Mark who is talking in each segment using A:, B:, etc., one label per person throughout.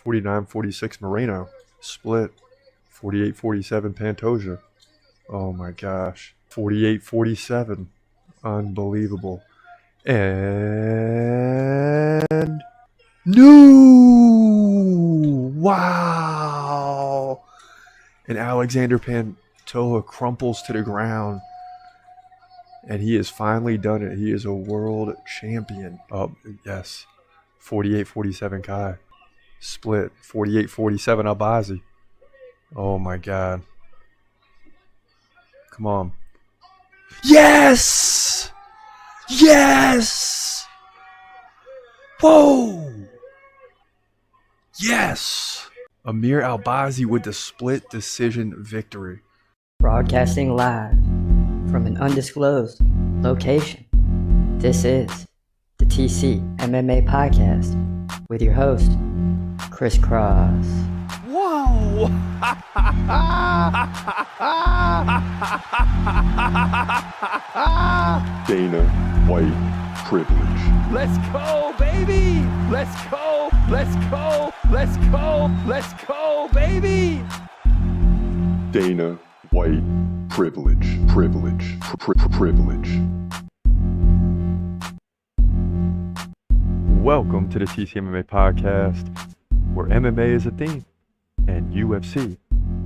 A: 49-46 Moreno. Split. 48-47 Pantoja. Oh my gosh. 48-47. Unbelievable. And no! Wow! And Alexander Pantoja crumples to the ground. And he has finally done it. He is a world champion. Oh, yes. 48-47 Kai. Split. 48-47 Albazi. Oh my God. Come on. Yes! Yes! Whoa! Yes! Amir Albazi with the split decision victory.
B: Broadcasting live from an undisclosed location. This is the TCMMA podcast with your host, Chris Cross.
C: Whoa!
D: Dana White privilege.
C: Let's go, baby! Let's go! Let's go! Let's go! Let's go, baby!
D: Dana White privilege. Privilege. Privilege.
A: Welcome to the TCMMA podcast, where MMA is a theme and UFC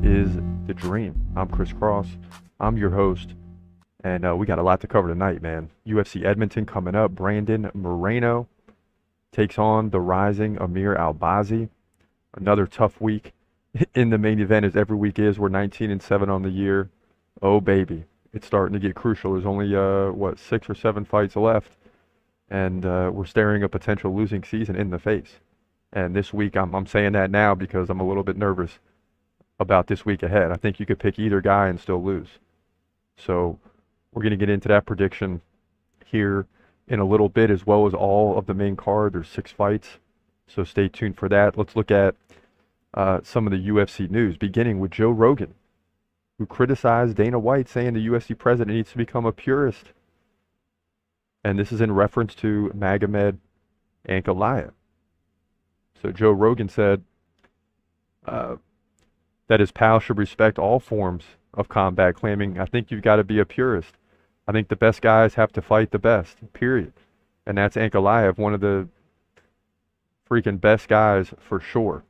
A: is the dream. I'm Chris Cross. I'm your host. And we got a lot to cover tonight, man. UFC Edmonton coming up. Brandon Moreno takes on the rising Amir Albazi. Another tough week in the main event, as every week is. We're 19-7 on the year. Oh, baby. It's starting to get crucial. There's only, 6 or 7 fights left. And we're staring a potential losing season in the face. And this week, I'm saying that now because I'm a little bit nervous about this week ahead. I think you could pick either guy and still lose. So we're going to get into that prediction here in a little bit, as well as all of the main card. There's 6 fights, so stay tuned for that. Let's look at some of the UFC news, beginning with Joe Rogan, who criticized Dana White, saying the UFC president needs to become a purist. And this is in reference to Magomed Ankalaev. So Joe Rogan said that his pal should respect all forms of combat, claiming, I think you've got to be a purist. I think the best guys have to fight the best, period. And that's Ankalaev, one of the freaking best guys for sure.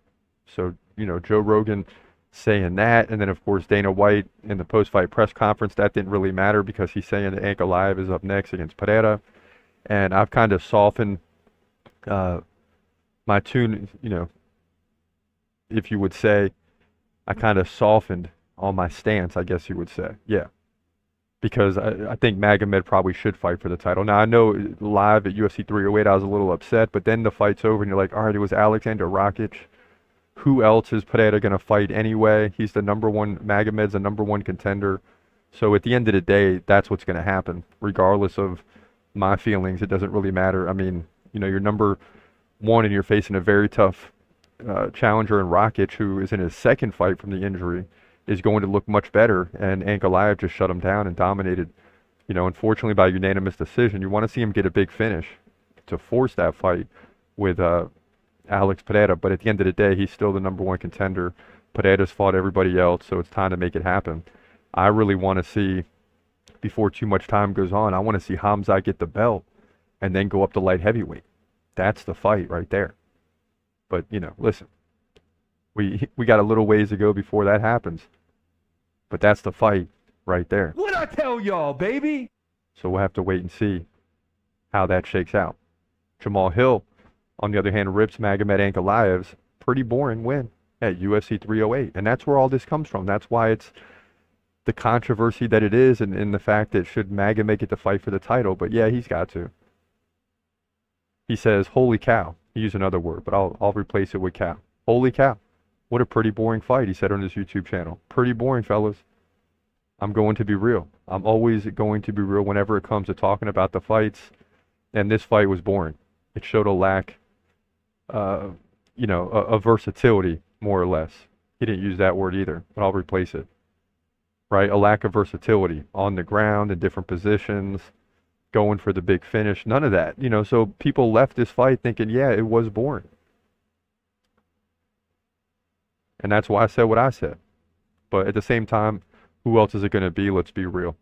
A: So, Joe Rogan saying that. And then, of course, Dana White in the post-fight press conference, that didn't really matter because he's saying that Ankalaev is up next against Pereira. And I've kind of softened my tune, if you would say. I kind of softened on my stance, I guess you would say. Yeah. Because I think Magomed probably should fight for the title. Now, I know live at UFC 308 I was a little upset, but then the fight's over and you're like, all right, it was Alexander Rakic. Who else is Pereira going to fight anyway? He's the number one, Magomed's the number one contender. So at the end of the day, that's what's going to happen. Regardless of my feelings, it doesn't really matter. I mean, you're number one and you're facing a very tough challenger in Rakic, who is in his second fight from the injury, is going to look much better, and Ankalaev just shut him down and dominated, unfortunately by unanimous decision. You want to see him get a big finish to force that fight with Alex Pereira, but at the end of the day, he's still the number one contender. Pereira's fought everybody else, so it's time to make it happen. I really want to see, before too much time goes on, I want to see Khamzat get the belt and then go up to light heavyweight. That's the fight right there. But, listen, we got a little ways to go before that happens. But that's the fight right there.
C: What'd I tell y'all, baby?
A: So we'll have to wait and see how that shakes out. Jamal Hill, on the other hand, rips Magomed Ankalaev's pretty boring win at UFC 308. And that's where all this comes from. That's why it's the controversy that it is, and the fact that should Magomed get to fight for the title. But yeah, he's got to. He says, holy cow. He used another word, but I'll replace it with cow. Holy cow. What a pretty boring fight, he said on his YouTube channel. Pretty boring, fellas. I'm going to be real. I'm always going to be real whenever it comes to talking about the fights. And this fight was boring. It showed a lack, a versatility, more or less. He didn't use that word either, but I'll replace it. Right? A lack of versatility on the ground in different positions, going for the big finish. None of that. So people left this fight thinking, yeah, it was boring. And that's why I said what I said. But at the same time, who else is it going to be? Let's be real.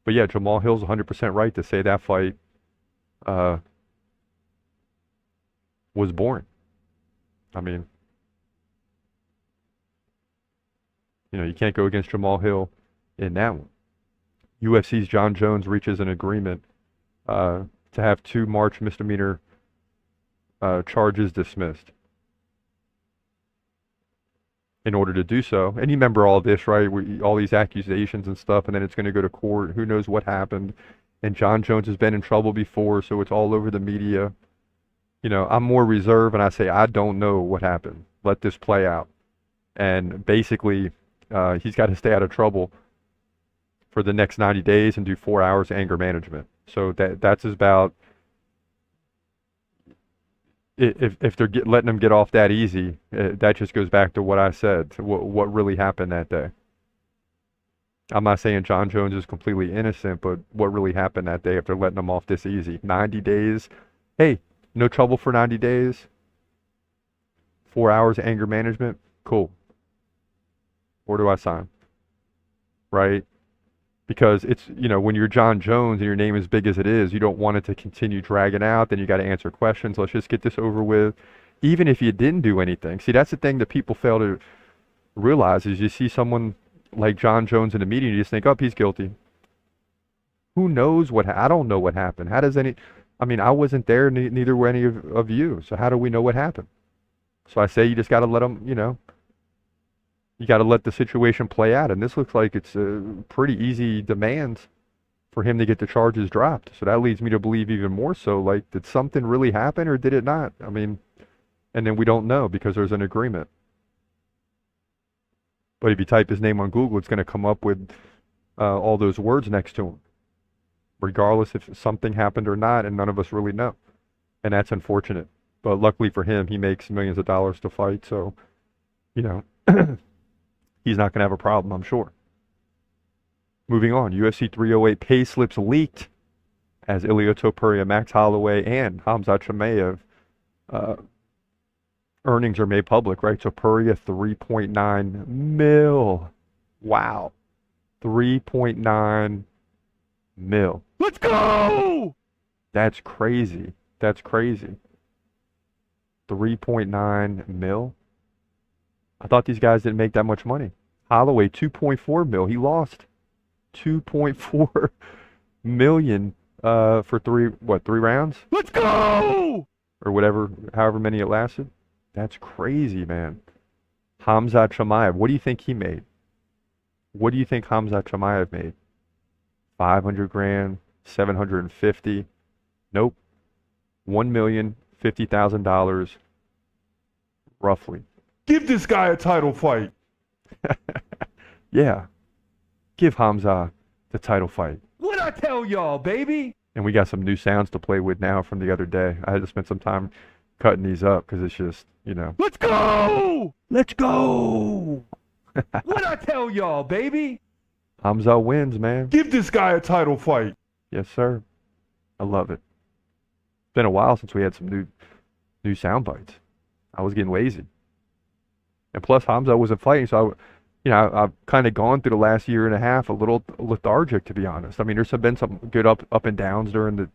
A: But yeah, Jamal Hill's 100% right to say that fight was boring. I mean, you can't go against Jamal Hill in that one. UFC's Jon Jones reaches an agreement to have 2 March misdemeanor charges dismissed. In order to do so, and you remember all this, right? All these accusations and stuff, and then it's going to go to court. Who knows what happened? And Jon Jones has been in trouble before, so it's all over the media. I'm more reserved, and I say I don't know what happened. Let this play out. And basically, he's got to stay out of trouble for the next 90 days and do 4 hours anger management. So that's about. If they're letting them get off that easy, that just goes back to what I said, what really happened that day. I'm not saying Jon Jones is completely innocent, but what really happened that day if they're letting them off this easy? 90 days. Hey, no trouble for 90 days. 4 hours anger management. Cool. Where do I sign? Right? Because it's, when you're Jon Jones and your name is big as it is, you don't want it to continue dragging out. Then you got to answer questions. Let's just get this over with. Even if you didn't do anything. See, that's the thing that people fail to realize is you see someone like Jon Jones in the media and you just think, oh, he's guilty. Who knows I don't know what happened. How does I wasn't there, neither were any of you. So how do we know what happened? So I say you just got to let them, you got to let the situation play out. And this looks like it's a pretty easy demands for him to get the charges dropped. So that leads me to believe even more so, like, did something really happen or did it not? And then we don't know because there's an agreement. But if you type his name on Google, it's going to come up with all those words next to him, regardless if something happened or not, and none of us really know. And that's unfortunate. But luckily for him, he makes millions of dollars to fight, so, he's not going to have a problem, I'm sure. Moving on, UFC 308 pay slips leaked as Ilia Topuria, Max Holloway, and Khamzat Chimaev earnings are made public, right? Topuria, 3.9 mil. Wow. 3.9 mil.
C: Let's go!
A: That's crazy. That's crazy. 3.9 mil? I thought these guys didn't make that much money. Holloway, 2.4 mil. He lost 2.4 million for 3 rounds?
C: Let's go!
A: Or whatever, however many it lasted. That's crazy, man. Khamzat Chimaev, what do you think he made? What do you think Khamzat Chimaev made? 500 grand, 750? Nope. $1,050,000 roughly.
C: Give this guy a title fight.
A: Yeah. Give Khamzat the title fight.
C: What'd I tell y'all, baby?
A: And we got some new sounds to play with now from the other day. I had to spend some time cutting these up because it's just,
C: Let's go!
A: Let's go!
C: What'd I tell y'all, baby?
A: Khamzat wins, man.
C: Give this guy a title fight.
A: Yes, sir. I love it. It's been a while since we had some new sound bites. I was getting lazy. And plus, Khamzat wasn't fighting, so I've kind of gone through the last year and a half a little lethargic, to be honest. There's been some good up and downs during the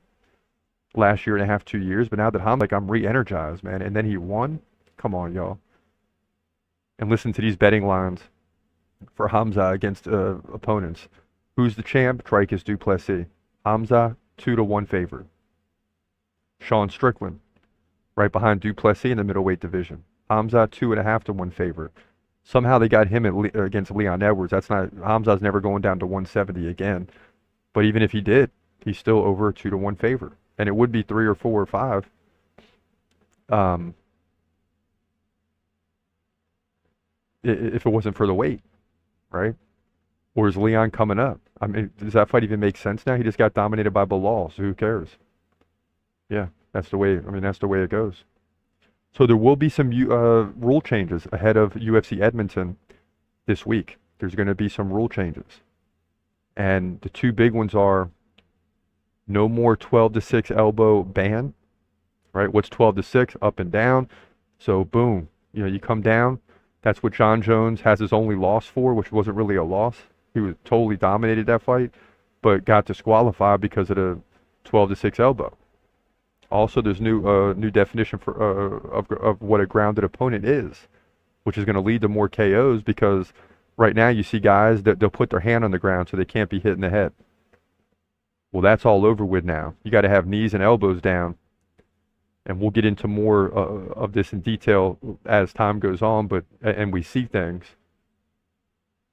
A: last year and a half, 2 years, but now that I'm re-energized, man. And then he won. Come on, y'all. And listen to these betting lines for Khamzat against opponents. Who's the champ? Tricus du Plessis. Khamzat, 2-1 favorite. Sean Strickland, right behind du Plessis in the middleweight division. Khamzat, 2.5-1 favorite. Somehow they got him against Leon Edwards. Khamzat's never going down to 170 again. But even if he did, he's still over a 2-1 favorite. And it would be 3 or 4 or 5. If it wasn't for the weight, right? Or is Leon coming up? Does that fight even make sense now? He just got dominated by Bilal, so who cares? Yeah, that's the way it goes. So there will be some rule changes ahead of UFC Edmonton this week. There's going to be some rule changes. And the two big ones are no more 12-6 elbow ban, right? What's 12-6? Up and down. So boom, you come down. That's what Jon Jones has his only loss for, which wasn't really a loss. He was totally dominated that fight, but got disqualified because of the 12-6 elbow. Also, there's new definition for of what a grounded opponent is, which is going to lead to more KOs because right now you see guys that they'll put their hand on the ground so they can't be hit in the head. Well, that's all over with now. You got to have knees and elbows down, and we'll get into more of this in detail as time goes on. And we see things,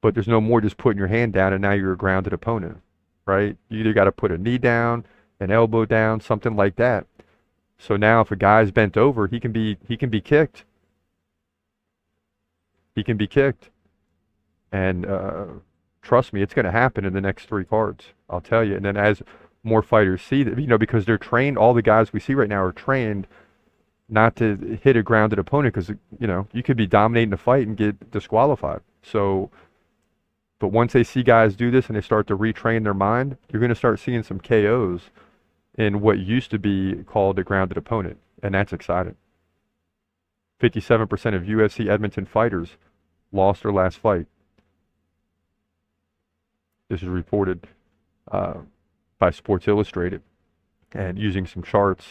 A: but there's no more just putting your hand down and now you're a grounded opponent, right? You either got to put a knee down, an elbow down, something like that. So now if a guy's bent over, he can be kicked. He can be kicked. And trust me, it's going to happen in the next 3 cards. I'll tell you. And then as more fighters see that, because they're trained, all the guys we see right now are trained not to hit a grounded opponent because, you could be dominating a fight and get disqualified. So, but once they see guys do this and they start to retrain their mind, you're going to start seeing some KOs in what used to be called a grounded opponent. And that's exciting. 57% of UFC Edmonton fighters lost their last fight. This is reported by Sports Illustrated and using some charts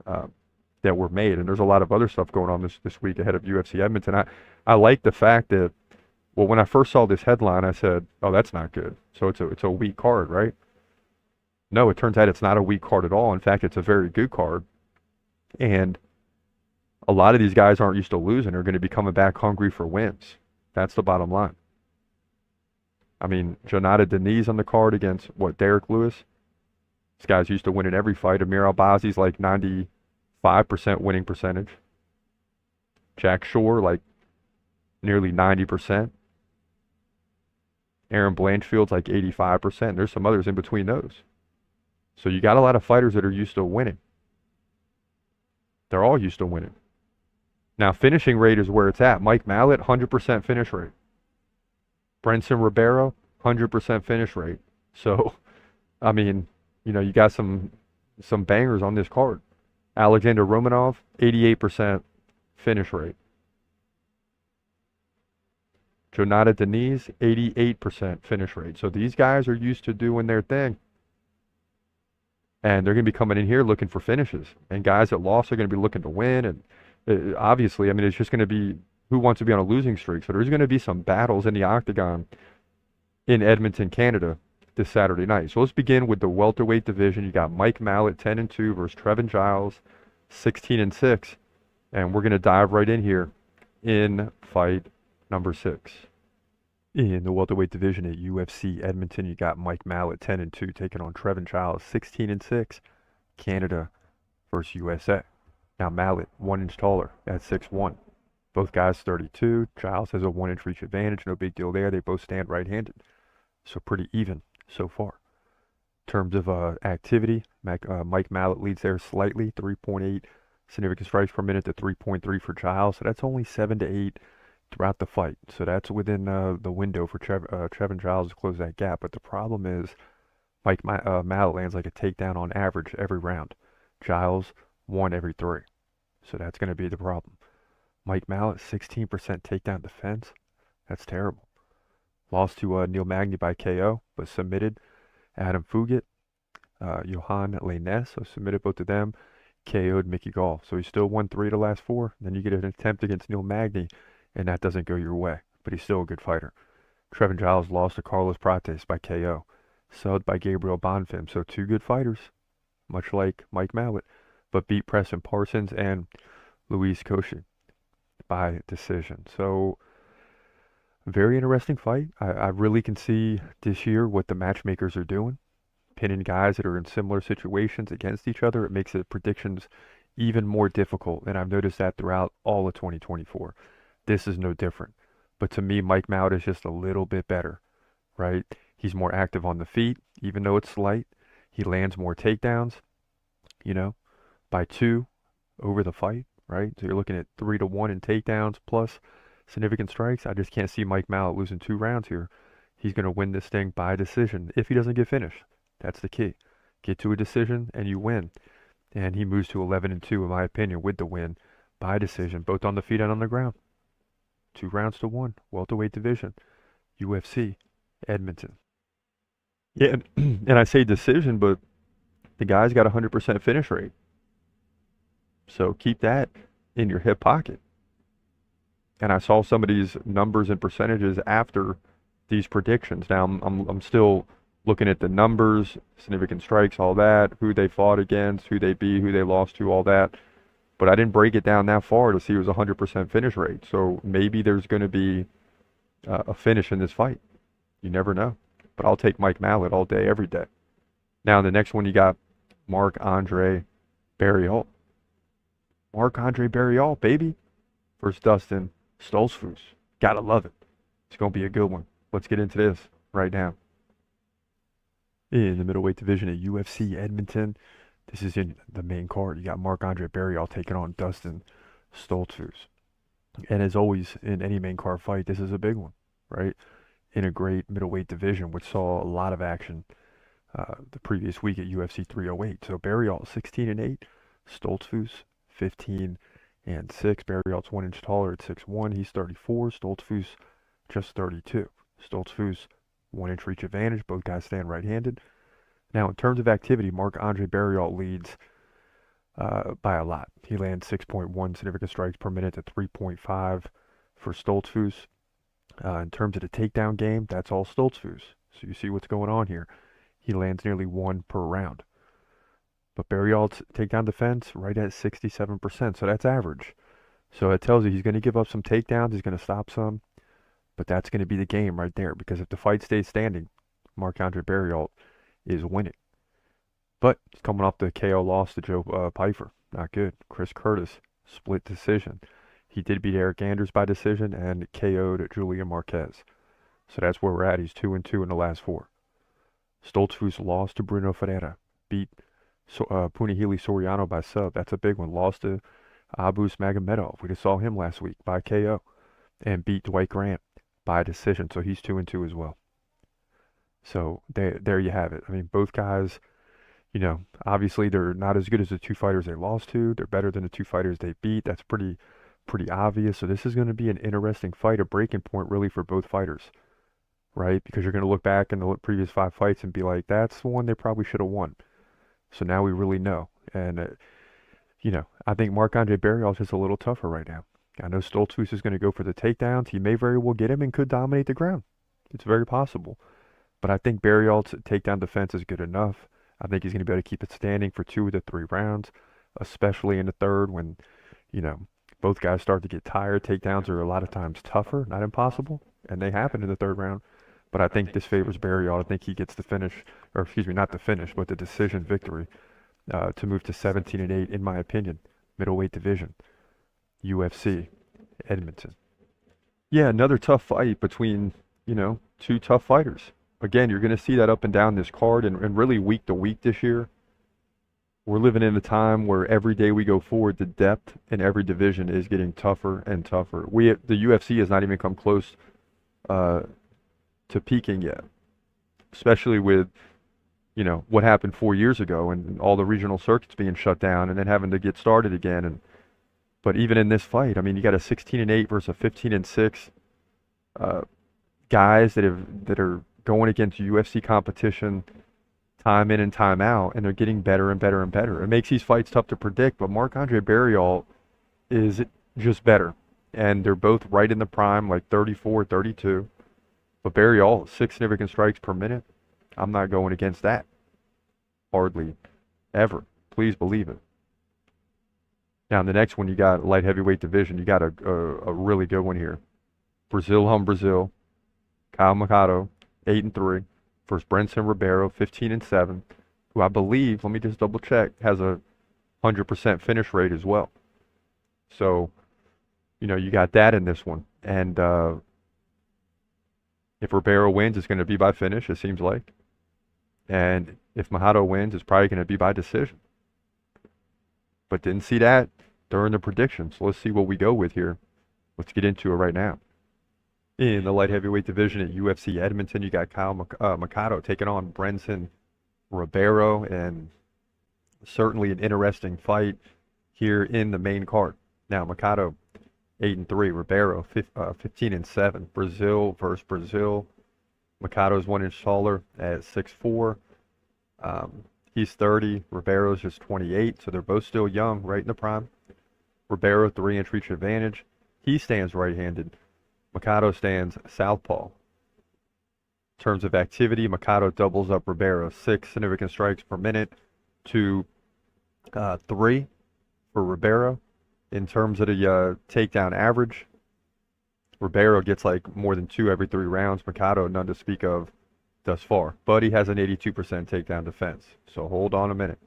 A: that were made. And there's a lot of other stuff going on this week ahead of UFC Edmonton. I like the fact that, well, when I first saw this headline, I said, oh, that's not good. So it's a weak card, right? No, it turns out it's not a weak card at all. In fact, it's a very good card. And a lot of these guys aren't used to losing. They're going to be coming back hungry for wins. That's the bottom line. I mean, Jonata Denise on the card against, Derek Lewis? This guy's used to winning every fight. Amir Albazi's like 95% winning percentage. Jack Shore, like nearly 90%. Aaron Blanchfield's like 85%. There's some others in between those. So you got a lot of fighters that are used to winning. They're all used to winning. Now, finishing rate is where it's at. Mike Mallet, 100% finish rate. Brenson Ribeiro, 100% finish rate. So, I mean, you got some bangers on this card. Alexander Romanov, 88% finish rate. Jonata Denise, 88% finish rate. So these guys are used to doing their thing. And they're going to be coming in here looking for finishes. And guys that lost are going to be looking to win. And obviously, I mean, it's just going to be who wants to be on a losing streak. So there's going to be some battles in the octagon in Edmonton, Canada this Saturday night. So let's begin with the welterweight division. You got Mike Mallet, 10-2 versus Trevin Giles, 16-6. And we're going to dive right in here in fight number 6. In the welterweight division at UFC Edmonton, you got Mike Mallet, 10-2, taking on Trevin Giles, 16-6, Canada versus USA. Now Mallet, 1 inch taller at 6'1". Both guys 32. Giles has a 1 inch reach advantage. No big deal there. They both stand right-handed. So pretty even so far. In terms of activity, Mike Mallet leads there slightly, 3.8 significant strikes per minute to 3.3 for Giles. So that's only 7 to 8 throughout the fight. So that's within the window for Trevin Giles to close that gap. But the problem is Mike Mallet lands like a takedown on average every round. Giles, 1 every 3. So that's going to be the problem. Mike Mallet, 16% takedown defense. That's terrible. Lost to Neil Magny by KO, but submitted Adam Fugit, Johan Lainez, so submitted both of them. KO'd Mickey Gall. So he still won 3 of the last 4. Then you get an attempt against Neil Magny, and that doesn't go your way. But he's still a good fighter. Trevin Giles lost to Carlos Prates by KO. Subbed by Gabriel Bonfim. So 2 good fighters, much like Mike Mallet, but beat Preston Parsons and Luis Cauchy by decision. So very interesting fight. I really can see this year what the matchmakers are doing. Pinning guys that are in similar situations against each other. It makes the predictions even more difficult. And I've noticed that throughout all of 2024. This is no different. But to me, Mike Mallet is just a little bit better, right? He's more active on the feet, even though it's slight. He lands more takedowns, by 2 over the fight, right? So you're looking at 3 to 1 in takedowns plus significant strikes. I just can't see Mike Mallet losing 2 rounds here. He's going to win this thing by decision if he doesn't get finished. That's the key. Get to a decision and you win. And he moves to 11-2, in my opinion, with the win by decision, both on the feet and on the ground. 2 rounds to 1, welterweight division, UFC Edmonton. Yeah, and I say decision, but the guy's got a 100% finish rate. So keep that in your hip pocket. And I saw some of these numbers and percentages after these predictions. Now I'm still looking at the numbers, significant strikes, all that, who they fought against, who they beat, who they lost to, all that. But I didn't break it down that far to see it was a 100% finish rate. So maybe there's going to be a finish in this fight. You never know. But I'll take Mike Mallet all day, every day. Now the next one you got Marc-Andre Barriault. Marc-Andre Barriault, baby, versus Dustin Stoltzfus. Gotta love it. It's going to be a good one. Let's get into this right now. In the middleweight division at UFC Edmonton, this is in the main card. You got Marc-Andre Barriault taking on Dustin Stoltzfus. And as always, in any main card fight, this is a big one, right? In a great middleweight division, which saw a lot of action the previous week at UFC 308. So Barriault 16-8, Stoltzfus 15-6. Barriault's 1 inch taller at 6'1". He's 34. Stoltzfus just 32. Stoltzfus 1 inch reach advantage. Both guys stand right-handed. Now, in terms of activity, Marc-Andre Barriault leads by a lot. He lands 6.1 significant strikes per minute to 3.5 for Stoltzfus. In terms of the takedown game, that's all Stoltzfus. So you see what's going on here. He lands nearly 1 per round. But Barriault's takedown defense right at 67%, so that's average. So it tells you he's going to give up some takedowns, he's going to stop some, but that's going to be the game right there, because if the fight stays standing, Marc-Andre Barriault is winning. But he's coming off the KO loss to Joe Pyfer. Not good. Chris Curtis, split decision. He did beat Eric Anders by decision and KO'd Julian Marquez. So that's where we're at. He's 2-2 in the last 4. Stoltzfus lost to Bruno Ferreira. Beat Punahele Soriano by sub. That's a big one. Lost to Abus Magomedov. We just saw him last week by KO. And beat Dwight Grant by decision. So he's 2-2 as well. So there you have it. I mean, both guys, you know, obviously they're not as good as the 2 fighters they lost to. They're better than the 2 fighters they beat. That's pretty obvious. So this is going to be an interesting fight, a breaking point really for both fighters, right? Because you're going to look back in the previous 5 fights and be like, that's the one they probably should have won. So now we really know. And, you know, I think Marc-Andre Barriault is just a little tougher right now. I know Stoltzfus is going to go for the takedowns. He may very well get him and could dominate the ground. It's very possible. But I think Barriault's takedown defense is good enough. I think he's going to be able to keep it standing for 2 of the 3 rounds, especially in the third when, you know, both guys start to get tired. Takedowns are a lot of times tougher, not impossible, and they happen in the third round. But I think this favors Barriault. I think he gets the finish, or excuse me, not the finish, but the decision victory to move to 17-8, in my opinion, middleweight division, UFC Edmonton. Yeah, another tough fight between, you know, 2 tough fighters. Again, you're going to see that up and down this card, and really week to week this year. We're living in a time where every day we go forward, the depth in every division is getting tougher and tougher. The UFC has not even come close to peaking yet, especially with, you know, what happened 4 years ago and all the regional circuits being shut down and then having to get started again. But even in this fight, I mean, you got a 16-8 versus a 15-6 guys that are going against UFC competition time in and time out, and they're getting better and better and better. It makes these fights tough to predict, but Marc-Andre Barriault is just better. And they're both right in the prime, like 34, 32. But Barriault, 6 significant strikes per minute. I'm not going against that. Hardly ever. Please believe it. Now, in the next one, you got light heavyweight division. You got a really good one here. Brazil, Kyle Machado, 8-3. Versus Brenson Ribeiro, 15-7, who I believe, let me just double check, has a 100% finish rate as well. So, you know, you got that in this one. And if Ribeiro wins, it's going to be by finish, it seems like. And if Machado wins, it's probably going to be by decision. But didn't see that during the predictions. So let's see what we go with here. Let's get into it right now. In the light heavyweight division at UFC Edmonton, you got Kyle Machado taking on Brenson Ribeiro, and certainly an interesting fight here in the main card. Now, Machado 8-3. Ribeiro 15-7. Brazil versus Brazil. Mikado's 1 inch taller at 6'4". He's 30. Ribeiro's just 28, so they're both still young, right in the prime. Ribeiro 3-inch reach advantage. He stands right-handed. Mikado stands southpaw. In terms of activity, Mikado doubles up Ribeiro, 6 significant strikes per minute to 3 for Ribeiro. In terms of the takedown average, Ribeiro gets like more than 2 every 3 rounds. Mikado, none to speak of thus far. But he has an 82% takedown defense. So hold on a minute.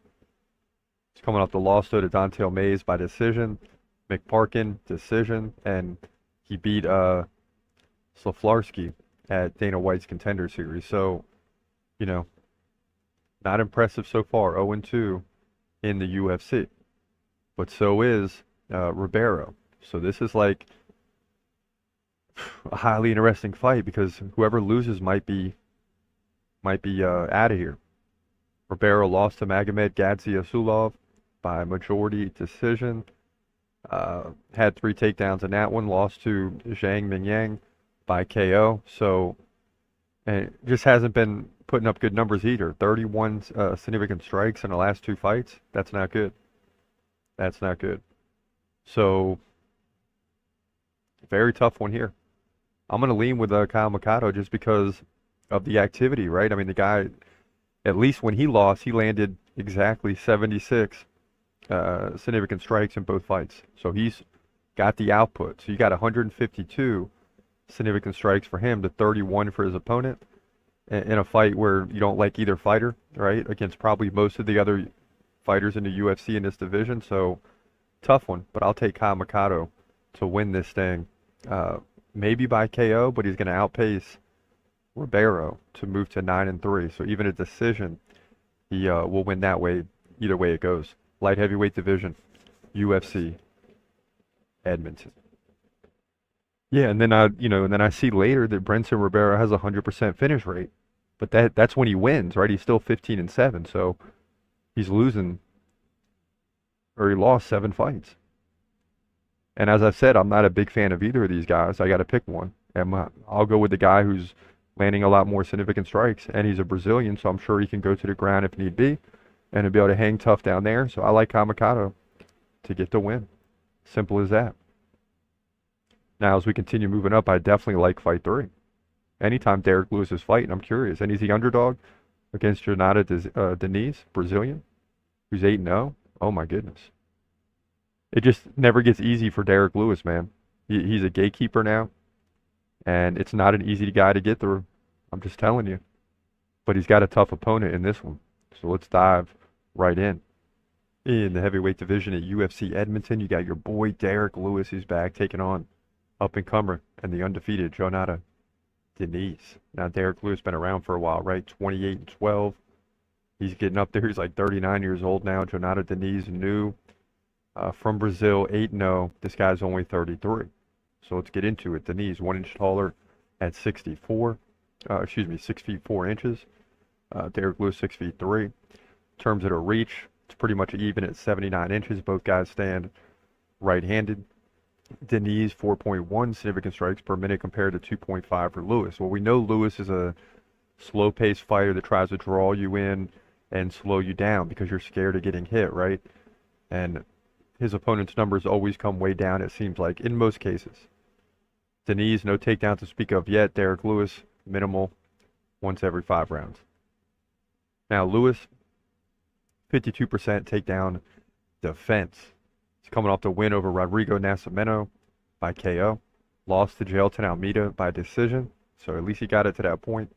A: He's coming off the loss though to Don'Tale Mayes by decision. McParkin, decision. And he beat Slavlarsky at Dana White's Contender Series. So, you know, not impressive so far. 0-2 in the UFC. But so is Ribeiro. So this is like a highly interesting fight because whoever loses might be out of here. Ribeiro lost to Magomed Gaziasulov by majority decision. Had 3 takedowns in that one. Lost to Zhang Mingyang by KO. So, and just hasn't been putting up good numbers either. 31 significant strikes in the last 2 fights. That's not good. That's not good. So, very tough one here. I'm going to lean with Kyle Mikado just because of the activity, right? I mean, the guy, at least when he lost, he landed exactly 76 significant strikes in both fights. So he's got the output. So you got 152 significant strikes for him to 31 for his opponent in a fight where you don't like either fighter, right? Against probably most of the other fighters in the UFC in this division. So tough one, but I'll take Kyle Mikado to win this thing. Maybe by KO, but he's going to outpace Ribeiro to move to 9-3. So even a decision, he will win that way, either way it goes. Light heavyweight division, UFC Edmonton. Yeah, and then I see later that Brenton Ribeiro has a 100% finish rate, but that's when he wins, right? He's still 15-7, so he's losing, or he lost 7 fights. And as I said, I'm not a big fan of either of these guys. I got to pick one. And I'll go with the guy who's landing a lot more significant strikes. And he's a Brazilian, so I'm sure he can go to the ground if need be. And he'll be able to hang tough down there. So I like Kamikato to get the win. Simple as that. Now, as we continue moving up, I definitely like fight 3. Anytime Derek Lewis is fighting, I'm curious. And he's the underdog against Jonata Diniz, Brazilian, who's 8-0. Oh, my goodness. It just never gets easy for Derek Lewis, man. He's a gatekeeper now, and it's not an easy guy to get through. I'm just telling you. But he's got a tough opponent in this one. So let's dive right in. In the heavyweight division at UFC Edmonton, you got your boy Derek Lewis who's back taking on up-and-comer and the undefeated Jonata Diniz. Now, Derek Lewis been around for a while, right? 28-12. He's getting up there. He's like 39 years old now. Jonata Diniz, new. From Brazil, 8-0. This guy's only 33. So let's get into it. Diniz, 1 inch taller at 6 feet 4 inches. Derek Lewis, 6 feet 3. In terms of the reach, it's pretty much even at 79 inches. Both guys stand right-handed. Diniz, 4.1 significant strikes per minute compared to 2.5 for Lewis. Well, we know Lewis is a slow-paced fighter that tries to draw you in and slow you down because you're scared of getting hit, right? And his opponent's numbers always come way down, it seems like, in most cases. Diniz, no takedown to speak of yet. Derek Lewis, minimal, once every 5 rounds. Now, Lewis, 52% takedown defense. He's coming off the win over Rodrigo Nascimento by KO. Lost to Jailton Almeida by decision, so at least he got it to that point.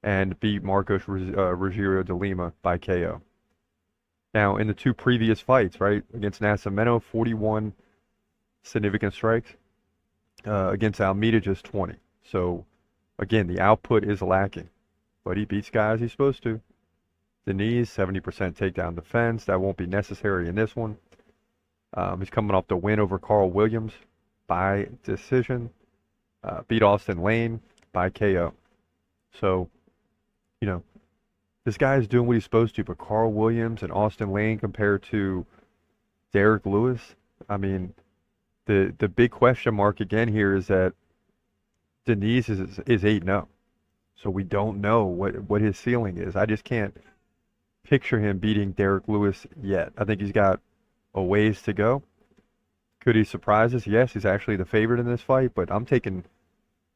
A: And beat Marcos Rogério de Lima by KO. Now, in the 2 previous fights, right, against Nascimento, 41 significant strikes. Against Almeida, just 20. So, again, the output is lacking. But he beats guys he's supposed to. Diniz, 70% takedown defense. That won't be necessary in this one. He's coming off the win over Carl Williams by decision. Beat Austin Lane by KO. So, you know, this guy is doing what he's supposed to, but Carl Williams and Austin Lane compared to Derek Lewis, I mean, The big question mark again here is that Denise is 8-0. So we don't know what his ceiling is. I just can't picture him beating Derek Lewis yet. I think he's got a ways to go. Could he surprise us? Yes, he's actually the favorite in this fight, but I'm taking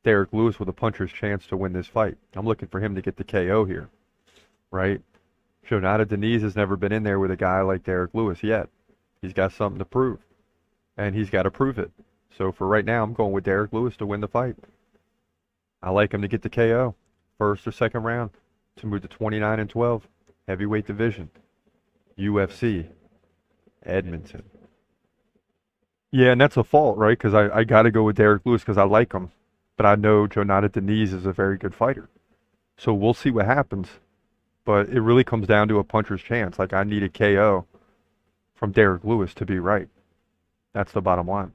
A: Derek Lewis with a puncher's chance to win this fight. I'm looking for him to get the KO here, right? Jonata Denise has never been in there with a guy like Derek Lewis yet. He's got something to prove, and he's got to prove it. So for right now, I'm going with Derek Lewis to win the fight. I like him to get the KO, first or second round, to move to 29-12, heavyweight division, UFC, Edmonton. Yeah, and that's a fault, right? Because I got to go with Derek Lewis because I like him. But I know Jonata Denise is a very good fighter. So we'll see what happens. But it really comes down to a puncher's chance. Like, I need a KO from Derek Lewis to be right. That's the bottom line.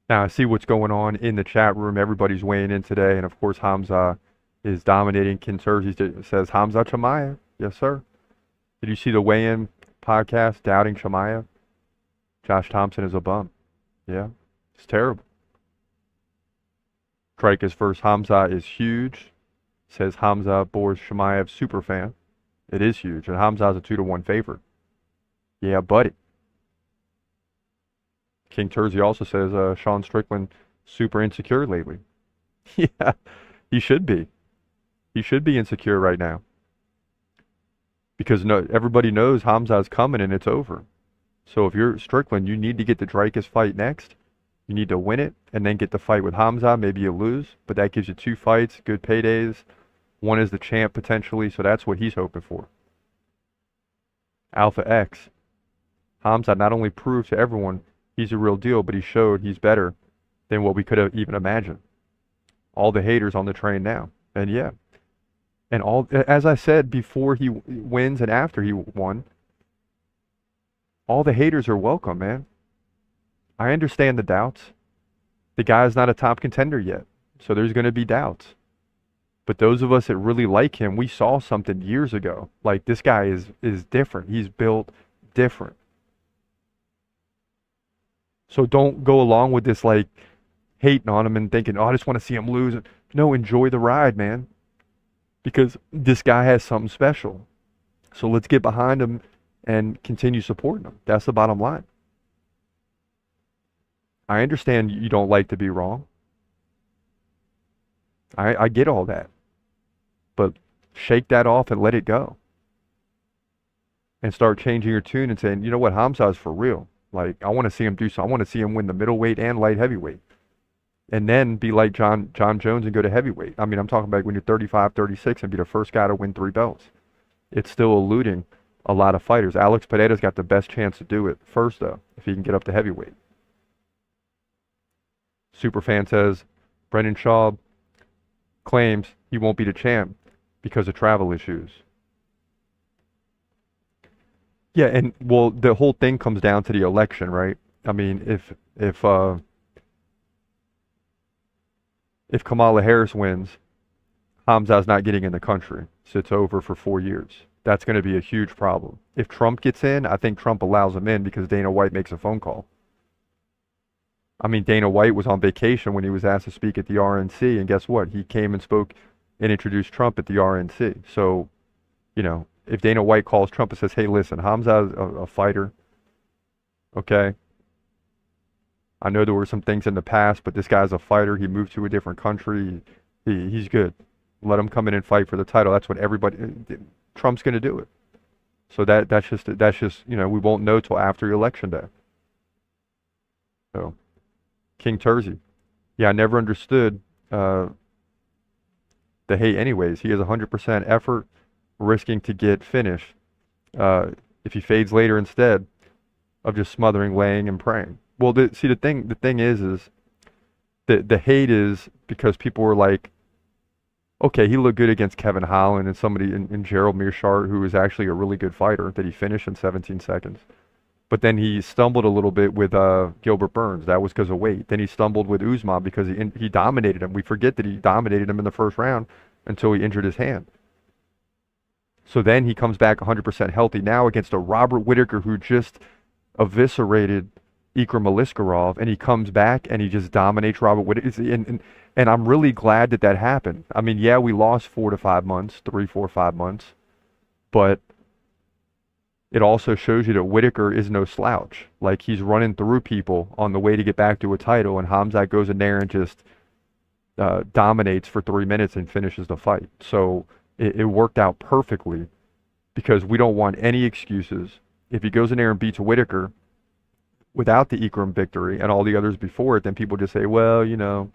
A: Now, I see what's going on in the chat room. Everybody's weighing in today. And, of course, Khamzat is dominating. Kinturzi says, Khamzat Chimaev. Yes, sir. Did you see the weigh-in podcast, Doubting Chimaev? Josh Thompson is a bum. Yeah, it's terrible. Strikers versus Khamzat is huge. Says Khamzat Boris Chimaev super fan. It is huge. And Khamzat's a 2-1 favorite. Yeah, buddy. King Terzi also says Sean Strickland super insecure lately. Yeah, he should be. He should be insecure right now. Because everybody knows Khamzat's coming and it's over. So if you're Strickland, you need to get the Dreykus fight next. You need to win it and then get the fight with Khamzat. Maybe you lose, but that gives you 2 fights, good paydays. One is the champ potentially, so that's what he's hoping for. Alpha X. Khamzat not only proved to everyone he's a real deal, but he showed he's better than what we could have even imagined. All the haters on the train now. And yeah. And all, as I said before he wins and after he won, all the haters are welcome, man. I understand the doubts. The guy's not a top contender yet, so there's going to be doubts. But those of us that really like him, we saw something years ago. Like, this guy is different. He's built different. So don't go along with this, like, hating on him and thinking, oh, I just want to see him lose. No, enjoy the ride, man. Because this guy has something special. So let's get behind him and continue supporting him. That's the bottom line. I understand you don't like to be wrong. I get all that. But shake that off and let it go. And start changing your tune and saying, you know what, Khamzat is for real. Like, I want to see him do something. I want to see him win the middleweight and light heavyweight. And then be like Jon Jones and go to heavyweight. I mean, I'm talking about when you're 35, 36 and be the first guy to win 3 belts. It's still eluding a lot of fighters. Alex Pereira's got the best chance to do it first, though, if he can get up to heavyweight. Superfan says, Brendan Schaub claims he won't be the champ because of travel issues. Yeah, and, well, the whole thing comes down to the election, right? I mean, if Kamala Harris wins, Khamzat's not getting in the country. So it's over for 4 years. That's going to be a huge problem. If Trump gets in, I think Trump allows him in because Dana White makes a phone call. I mean, Dana White was on vacation when he was asked to speak at the RNC, and guess what? He came and spoke and introduced Trump at the RNC. So, you know, if Dana White calls Trump and says, hey, listen, Khamzat is a fighter, okay? I know there were some things in the past, but this guy's a fighter. He moved to a different country. He's good. Let him come in and fight for the title. That's what everybody... Trump's going to do it. So that's just, you know, we won't know till after election day. So, King Terzi. Yeah, I never understood the hate anyways. He has 100% effort, risking to get finished. If he fades later instead of just smothering, laying, and praying. Well, the thing is the hate is because people were like, okay, he looked good against Kevin Holland and somebody in Gerald Mearshart, who is actually a really good fighter, that he finished in 17 seconds. But then he stumbled a little bit with Gilbert Burns. That was because of weight. Then he stumbled with Usman because he dominated him. We forget that he dominated him in the first round until he injured his hand. So then he comes back 100% healthy now against a Robert Whittaker who just eviscerated Ikram Aliskerov, and he comes back and he just dominates Robert Whittaker. And I'm really glad that that happened. I mean, yeah, we lost 4 to 5 months, 3, 4, 5 months, but it also shows you that Whittaker is no slouch. Like, he's running through people on the way to get back to a title, and Khamzat goes in there and just dominates for 3 minutes and finishes the fight. So it worked out perfectly, because we don't want any excuses. If he goes in there and beats Whittaker without the Ikram victory and all the others before it, then people just say, well, you know,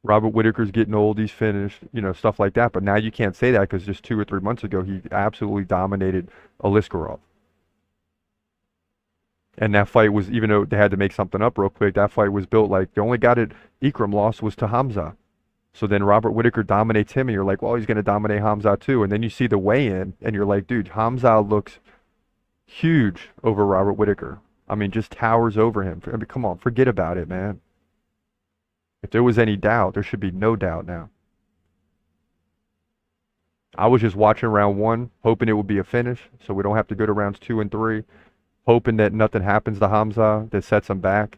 A: Robert Whittaker's getting old, he's finished, you know, stuff like that. But now you can't say that, because just 2 or 3 months ago, he absolutely dominated Aliskerov. And that fight was, even though they had to make something up real quick, that fight was built like the only guy that Ikram lost was to Khamzat. So then Robert Whittaker dominates him, and you're like, well, he's going to dominate Khamzat too. And then you see the weigh-in, and you're like, dude, Khamzat looks huge over Robert Whittaker. I mean, just towers over him. I mean, come on, forget about it, man. If there was any doubt, there should be no doubt now. I was just watching round 1, hoping it would be a finish, so we don't have to go to rounds 2 and 3, hoping that nothing happens to Khamzat that sets him back,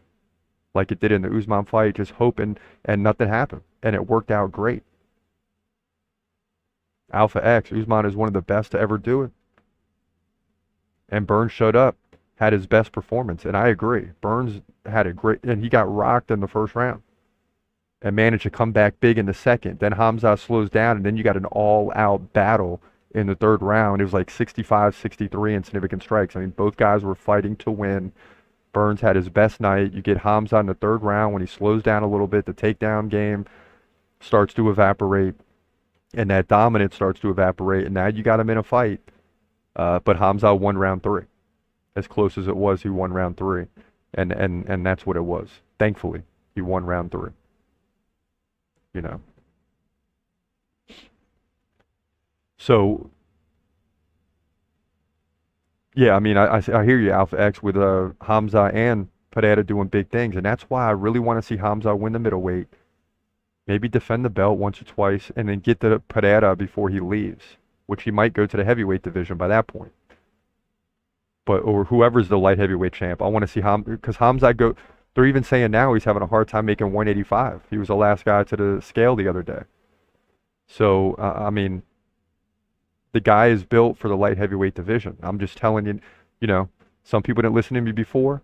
A: like it did in the Usman fight, just hoping, and nothing happened. And it worked out great. Alpha X, Usman is one of the best to ever do it. And Burns showed up, had his best performance, and I agree. Burns had a great, and he got rocked in the first round and managed to come back big in the second. Then Khamzat slows down, and then you got an all-out battle in the third round. It was like 65-63 in significant strikes. I mean, both guys were fighting to win. Burns had his best night. You get Khamzat in the third round when he slows down a little bit. The takedown game starts to evaporate, and that dominance starts to evaporate, and now you got him in a fight. But Khamzat won round 3. As close as it was, he won round 3. And that's what it was. Thankfully, he won round 3. You know. So, yeah, I mean, I hear you, Alpha X, with Khamzat and Pereira doing big things. And that's why I really want to see Khamzat win the middleweight. Maybe defend the belt once or twice, and then get to Pereira before he leaves, which he might go to the heavyweight division by that point. But, or whoever's the light heavyweight champ, I want to see because Khamzat go. They're even saying now he's having a hard time making 185. He was the last guy to the scale the other day. So, I mean, the guy is built for the light heavyweight division. I'm just telling you, you know, some people didn't listen to me before.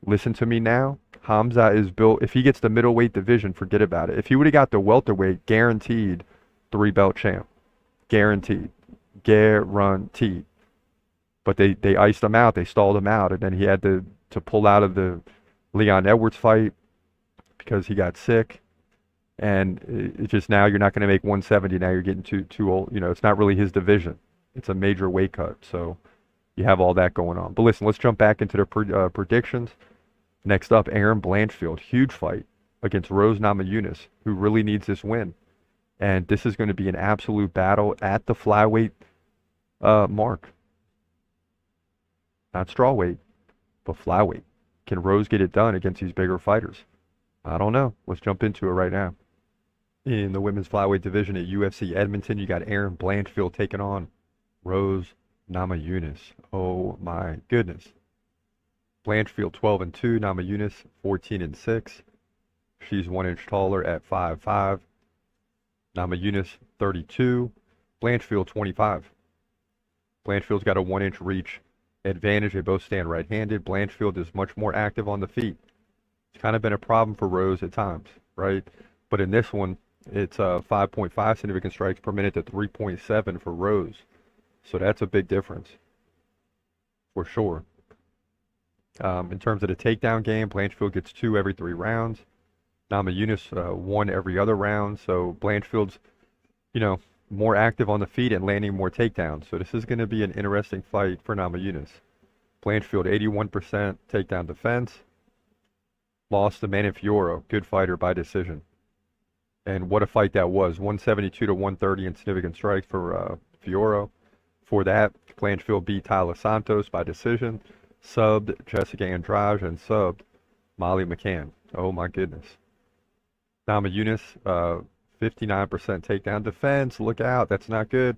A: Listen to me now. Khamzat is built. If he gets the middleweight division, forget about it. If he would have got the welterweight, guaranteed 3-belt champ. Guaranteed. Guaranteed. But they iced him out. They stalled him out. And then he had to pull out of the Leon Edwards fight because he got sick. And it's just, now you're not going to make 170. Now you're getting too old. You know, it's not really his division. It's a major weight cut. So you have all that going on. But listen, let's jump back into the predictions. Next up, Aaron Blanchfield. Huge fight against Rose Namajunas, who really needs this win. And this is going to be an absolute battle at the flyweight mark. Not strawweight, but flyweight. Can Rose get it done against these bigger fighters? I don't know. Let's jump into it right now. In the women's flyweight division at UFC Edmonton, you got Aaron Blanchfield taking on Rose Namajunas. Oh my goodness. Blanchfield 12-2, Namajunas 14-6. She's 1 inch taller at 5'5". Namajunas 32, Blanchfield 25. Blanchfield's got a 1 inch reach advantage. They both stand right-handed. Blanchfield is much more active on the feet. It's kind of been a problem for Rose at times, right? But in this one, it's 5.5 significant strikes per minute to 3.7 for Rose. So that's a big difference, for sure. In terms of the takedown game, Blanchfield gets 2 every 3 rounds. Namajunas 1 every other round. So Blanchfield's, you know, more active on the feet and landing more takedowns. So this is going to be an interesting fight for Namajunas. Blanchfield 81% takedown defense. Lost to Fioro, good fighter by decision. And what a fight that was. 172 to 130 in significant strikes for Fioro. For that, Blanchfield beat Tyler Santos by decision, subbed Jessica Andrade, and subbed Molly McCann. Oh my goodness. Namajunas 59% takedown defense. Look out, that's not good.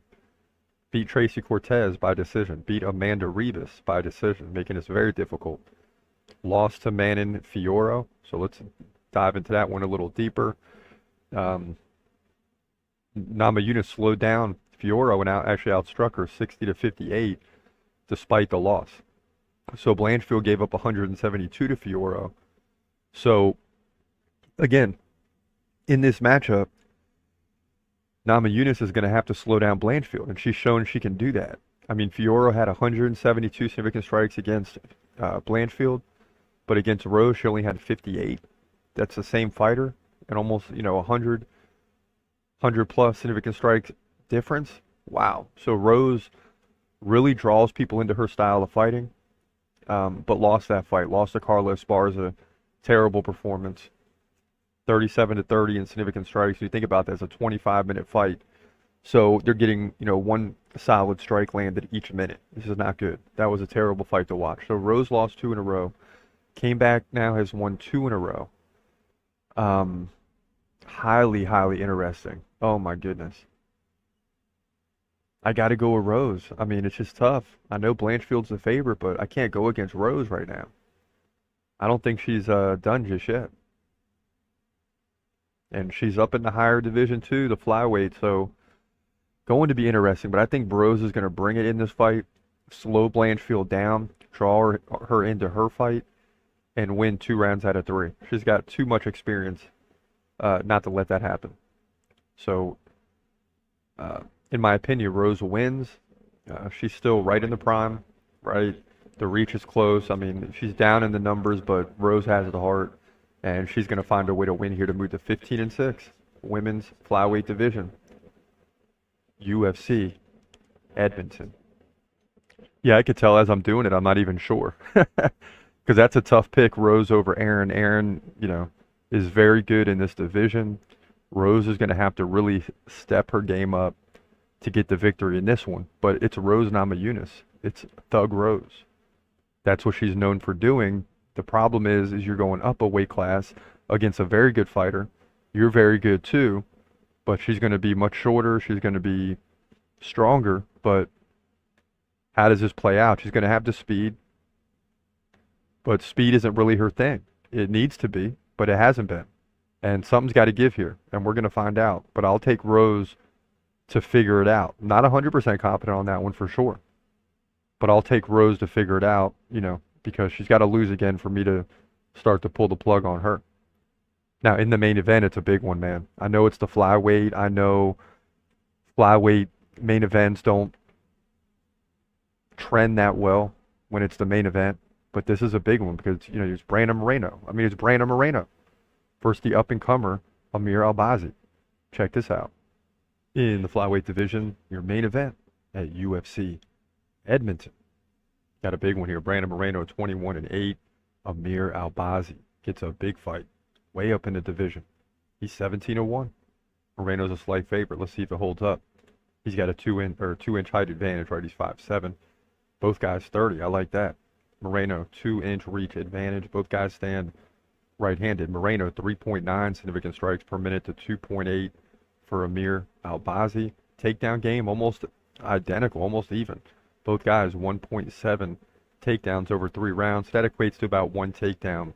A: Beat Tracy Cortez by decision. Beat Amanda Ribas by decision, making this very difficult. lost to Manon Fiorot. So let's dive into that one a little deeper. Namajunas slowed down Fiorot and actually outstruck her 60-58 despite the loss. So Blanchfield gave up 172 to Fiorot. So again, in this matchup, Namajunas is going to have to slow down Blanchfield, and she's shown she can do that. I mean, Fiorot had 172 significant strikes against Blanchfield, but against Rose, she only had 58. That's the same fighter, and almost, 100 plus significant strikes difference. Wow. So Rose really draws people into her style of fighting, but lost that fight. Lost to Carla Esparza. Terrible performance. 37-30 in significant strikes. You think about that as a 25-minute fight. So they're getting, one solid strike landed each minute. This is not good. That was a terrible fight to watch. So Rose lost 2 in a row. Came back now, has won 2 in a row. Highly, highly interesting. Oh my goodness. I got to go with Rose. I mean, it's just tough. I know Blanchfield's the favorite, but I can't go against Rose right now. I don't think she's done just yet. And she's up in the higher division too, the flyweight. So going to be interesting. But I think Rose is going to bring it in this fight, slow Blanchfield down, draw her into her fight, and win 2 rounds out of 3. She's got too much experience not to let that happen. So, in my opinion, Rose wins. She's still right in the prime, right? The reach is close. I mean, she's down in the numbers, but Rose has the heart, and she's going to find a way to win here to move to 15-6, women's flyweight division, UFC Edmonton. Yeah, I could tell as I'm doing it, I'm not even sure. Because that's a tough pick, Rose over Aaron. Aaron, is very good in this division. Rose is going to have to really step her game up to get the victory in this one. But it's Rose Namajunas. It's Thug Rose. That's what she's known for doing. The problem is you're going up a weight class against a very good fighter. You're very good too, but she's going to be much shorter. She's going to be stronger. But how does this play out? She's going to have the speed. But speed isn't really her thing. It needs to be, but it hasn't been. And something's got to give here, and we're going to find out. But I'll take Rose to figure it out. Not 100% confident on that one for sure. But I'll take Rose to figure it out, because she's got to lose again for me to start to pull the plug on her. Now, in the main event, it's a big one, man. I know it's the flyweight. I know flyweight main events don't trend that well when it's the main event. But this is a big one because, it's Brandon Moreno. It's Brandon Moreno versus the up-and-comer Amir Albazi. Check this out. In the flyweight division, your main event at UFC Edmonton. Got a big one here. Brandon Moreno, 21-8. Amir Albazi gets a big fight way up in the division. He's 17-1. Moreno's a slight favorite. Let's see if it holds up. He's got a 2-inch height advantage, right? He's 5'7". Both guys 30. I like that. Moreno, 2-inch reach advantage. Both guys stand right-handed. Moreno, 3.9 significant strikes per minute to 2.8 for Amir Albazi. Takedown game, almost identical, almost even. Both guys, 1.7 takedowns over 3 rounds. That equates to about 1 takedown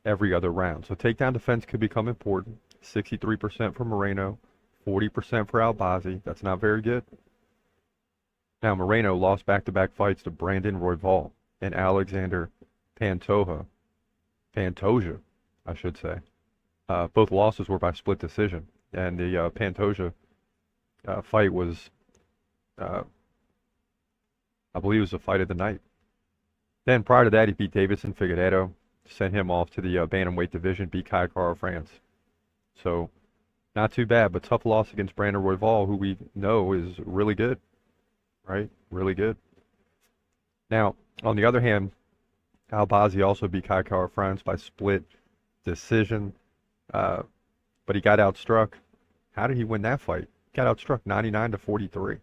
A: every other round. So takedown defense could become important. 63% for Moreno, 40% for Albazi. That's not very good. Now, Moreno lost back-to-back fights to Brandon Royval and Alexander Pantoja, I should say. Both losses were by split decision, and the Pantoja fight was, I believe, it was the fight of the night. Then prior to that, he beat Davison Figueiredo, sent him off to the bantamweight division, beat Kai Kara-France. So not too bad, but tough loss against Brandon Royval, who we know is really good, right? Really good. Now, on the other hand, Albazi also beat Kai Kara-France by split decision, but he got outstruck. How did he win that fight? He got outstruck 99-43.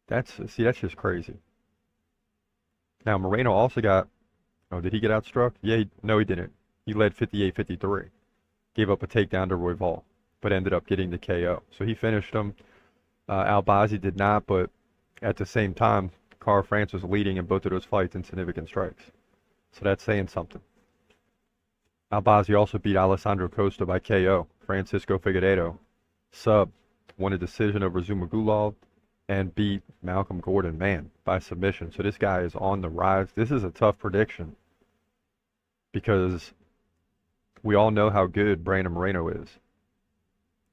A: That's just crazy. Now, Moreno also got, did he get outstruck? Yeah, no, he didn't. He led 58-53. Gave up a takedown to Royval, but ended up getting the KO. So he finished him. Albazi did not, but at the same time, Kara-France was leading in both of those fights in significant strikes. So that's saying something. Albazi also beat Alessandro Costa by KO. Francisco Figueiredo won a decision over Zumagulov and beat Malcolm Gordon, man, by submission. So this guy is on the rise. This is a tough prediction because we all know how good Brandon Moreno is.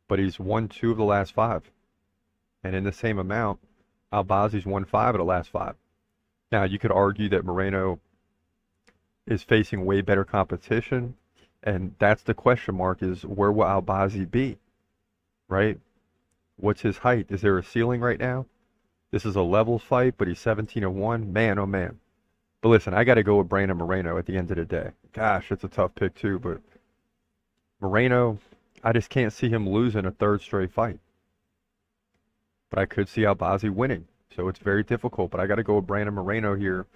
A: But he's won 2 of the last 5. And in the same amount, Albazi's won 5 of the last 5. Now, you could argue that Moreno is facing way better competition, and that's the question mark, is where will Albazi be, right? What's his height? Is there a ceiling right now? This is a levels fight, but he's 17-1. Man, oh man. But listen, I got to go with Brandon Moreno at the end of the day. Gosh, it's a tough pick too, but Moreno, I just can't see him losing a 3rd straight fight. But I could see Albazi winning. So it's very difficult, but I got to go with Brandon Moreno here.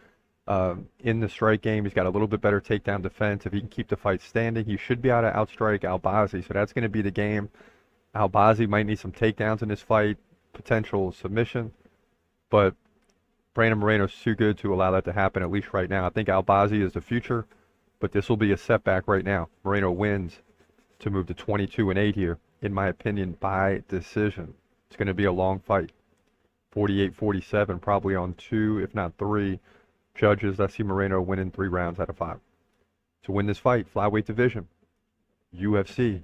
A: In the strike game, he's got a little bit better takedown defense. If he can keep the fight standing, he should be able to outstrike Albazi. So that's going to be the game. Albazi might need some takedowns in this fight, potential submission. But Brandon Moreno's too good to allow that to happen, at least right now. I think Albazi is the future, but this will be a setback right now. Moreno wins to move to 22-8 here, in my opinion, by decision. It's going to be a long fight. 48-47, probably on 2, if not 3 judges. I see Moreno winning 3 rounds out of 5. To win this fight, flyweight division, UFC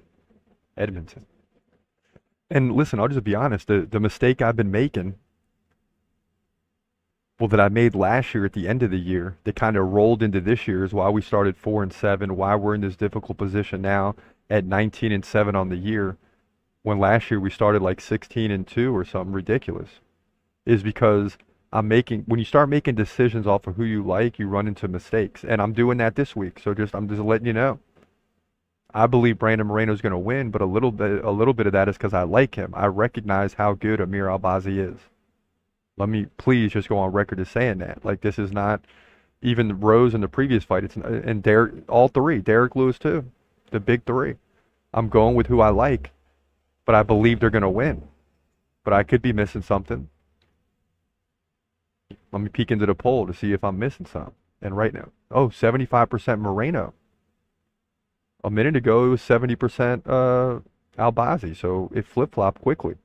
A: Edmonton. And listen, I'll just be honest, the mistake I've been making, well, that I made last year at the end of the year, that kind of rolled into this year, is why we started 4-7, why we're in this difficult position now at 19-7 on the year, when last year we started like 16-2 or something ridiculous, is because when you start making decisions off of who you like, you run into mistakes. And I'm doing that this week, so I'm just letting you know. I believe Brandon Moreno's going to win, but a little bit of that is because I like him. I recognize how good Amir Albazi is. Let me please just go on record as saying that. Like, this is not even Rose in the previous fight. And Derek, all 3, Derek Lewis too, the big 3. I'm going with who I like, but I believe they're going to win. But I could be missing something. Let me peek into the poll to see if I'm missing something. And right now, 75% Moreno. A minute ago, it was 70% Albazi, so it flip-flopped quickly.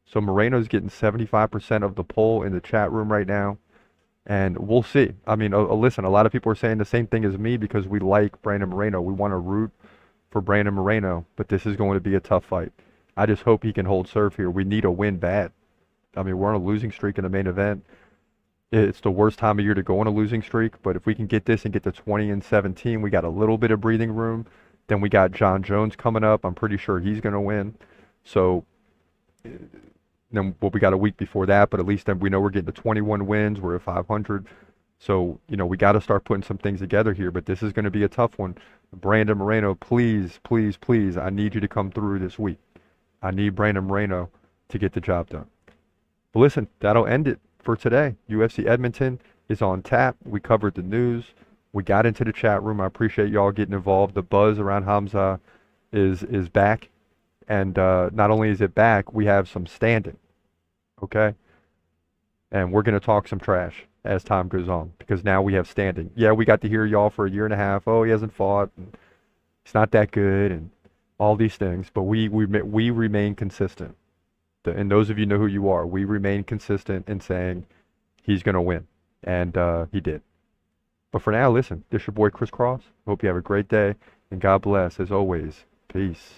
A: So Moreno's getting 75% of the poll in the chat room right now, and we'll see. I mean, listen, a lot of people are saying the same thing as me because we like Brandon Moreno. We want to root for Brandon Moreno, but this is going to be a tough fight. I just hope he can hold serve here. We need a win bad. I mean, we're on a losing streak in the main event. It's the worst time of year to go on a losing streak, but if we can get this and get to 20-17, we got a little bit of breathing room. Then we got Jon Jones coming up. I'm pretty sure he's going to win. So then we got a week before that, but at least then we know we're getting to 21 wins. We're at 500. So, we got to start putting some things together here, but this is going to be a tough one. Brandon Moreno, please, please, please, I need you to come through this week. I need Brandon Moreno to get the job done. But listen, that'll end it for today. UFC Edmonton is on tap. We covered the news. We got into the chat room. I appreciate y'all getting involved. The buzz around Khamzat is back. And not only is it back, we have some standing. Okay? And we're going to talk some trash as time goes on because now we have standing. Yeah, we got to hear y'all for a year and a half. Oh, he hasn't fought. And he's not that good and all these things. But we remain consistent. And those of you know who you are. We remain consistent in saying he's going to win. And he did. But for now, listen, this is your boy Chris Cross. Hope you have a great day, and God bless, as always. Peace.